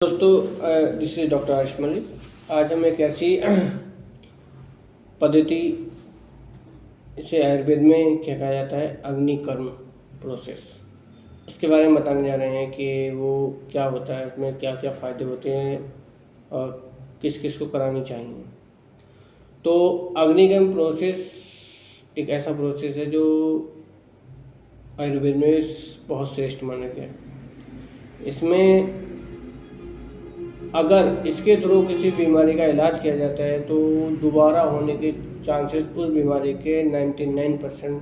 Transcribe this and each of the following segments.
दोस्तों, this is doctor Ayush Malik. आज हम एक ऐसी पद्धति, इसे आयुर्वेद में क्या कहा जाता है, अग्निकर्म प्रोसेस, उसके बारे में बताने जा रहे हैं कि वो क्या होता है, उसमें क्या क्या फ़ायदे होते हैं और किस किस को करानी चाहिए। तो अग्निकर्म प्रोसेस एक ऐसा प्रोसेस है जो आयुर्वेद में बहुत श्रेष्ठ माना गया है। इसमें अगर इसके थ्रू किसी बीमारी का इलाज किया जाता है तो दोबारा होने के चांसेस उस बीमारी के 99%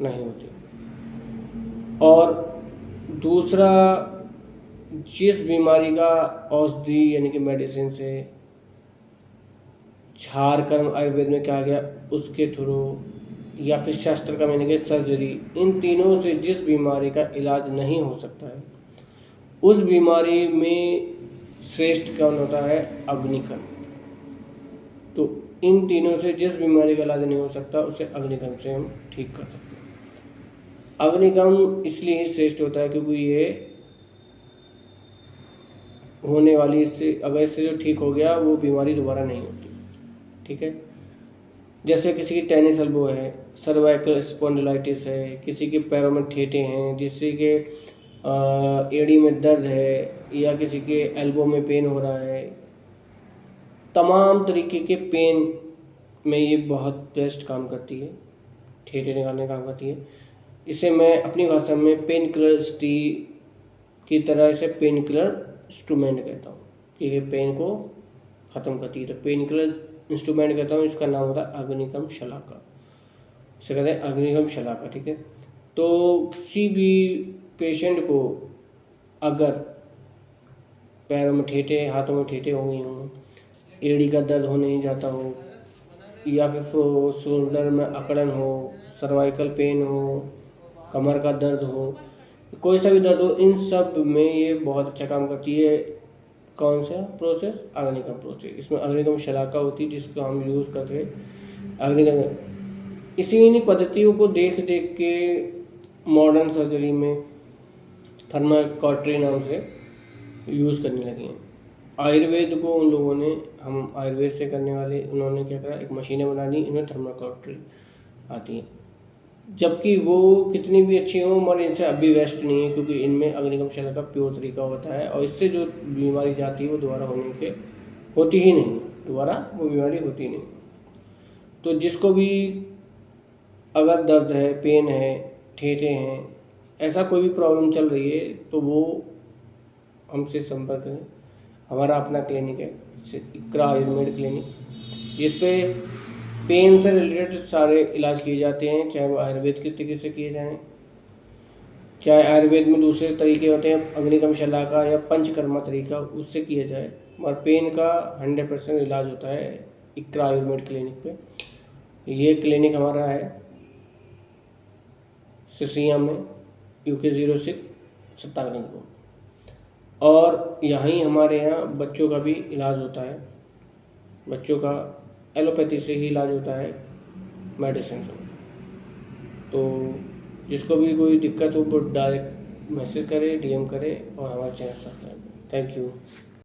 नहीं होते। और दूसरा, जिस बीमारी का औषधि यानी कि मेडिसिन से क्षार कर्म आयुर्वेद में कहा गया उसके थ्रू, या फिर शस्त्र कर्म यानी कि सर्जरी, इन तीनों से जिस बीमारी का इलाज नहीं हो सकता है उस बीमारी में श्रेष्ठ कौन होता है, अग्निकर्म। तो इन तीनों से जिस बीमारी का इलाज नहीं हो सकता उसे अग्निकर्म से हम ठीक कर सकते हैं। अग्निकर्म इसलिए ही श्रेष्ठ होता है क्योंकि ये होने वाली, इससे अगर इससे जो ठीक हो गया वो बीमारी दोबारा नहीं होती। ठीक है, जैसे किसी की टेनिस एल्बो है, सर्वाइकल स्पॉन्डिलाइटिस है, किसी के पैरों में ठेठे हैं, किसी के एड़ी में दर्द है, या किसी के एल्बो में पेन हो रहा है, तमाम तरीके के पेन में ये बहुत बेस्ट काम करती है, ठेठे निकालने का काम करती है। इसे मैं अपनी भाषा में पेन किलर स्टी की तरह इसे पेन किलर इंस्ट्रूमेंट कहता हूँ कि ये पेन को ख़त्म करती है। तो पेन किलर इंस्ट्रूमेंट कहता हूँ, इसका नाम होता है अग्निकर्म शलाका, इसे कहते हैं अग्निकर्म शलाका। ठीक है, तो किसी भी पेशेंट को अगर पैरों में ठेठे, हाथों में ठेठे हो गई हों, एड़ी का दर्द हो नहीं जाता हो, या फिर शोल्डर में अकड़न हो, सर्वाइकल पेन हो, कमर का दर्द हो, कोई सा भी दर्द हो, इन सब में ये बहुत अच्छा काम करती है। कौन सा प्रोसेस, अग्निकर्म प्रोसेस। इसमें अग्निकर्म शलाका होती है जिसको हम यूज़ करके अग्निकर्म, इन्हीं पद्धतियों को देख देख के मॉडर्न सर्जरी में थर्मल कॉटरी नाम से यूज़ करने लगे हैं। आयुर्वेद को उन लोगों ने, हम आयुर्वेद से करने वाले, उन्होंने क्या करा, एक मशीनें बना दी, इनमें थर्मल कॉटरी आती हैं, जबकि वो कितनी भी अच्छी हो मगर इनसे अभी बेस्ट नहीं है, क्योंकि इनमें अग्निकर्म शलाका का प्योर तरीका होता है और इससे जो बीमारी जाती है वो दोबारा होती ही नहीं, दोबारा वो बीमारी होती नहीं। तो जिसको भी अगर दर्द है, पेन है, ठेठे हैं, ऐसा कोई भी प्रॉब्लम चल रही है तो वो हमसे संपर्क करें। हमारा अपना क्लिनिक है, इकरा आयुर्वेद क्लिनिक, जिस पे पेन से रिलेटेड सारे इलाज किए जाते हैं, चाहे वो आयुर्वेद के तरीके से किए जाएं, चाहे आयुर्वेद में दूसरे तरीके होते हैं, अग्निकर्म शलाका या पंचकर्मा तरीका, उससे किया जाए, और पेन का 100% इलाज होता है इकरा आयुर्वेद क्लिनिक पे। ये क्लिनिक हमारा है सिसिया में, UK 06 सत्तारगंज को। और यहीं हमारे यहाँ बच्चों का भी इलाज होता है, बच्चों का एलोपैथी से ही इलाज होता है, मेडिसिन से। तो जिसको भी कोई दिक्कत हो वो डायरेक्ट मैसेज करे, DM करे और हमारे चैनल सब्सक्राइब करें। Thank you.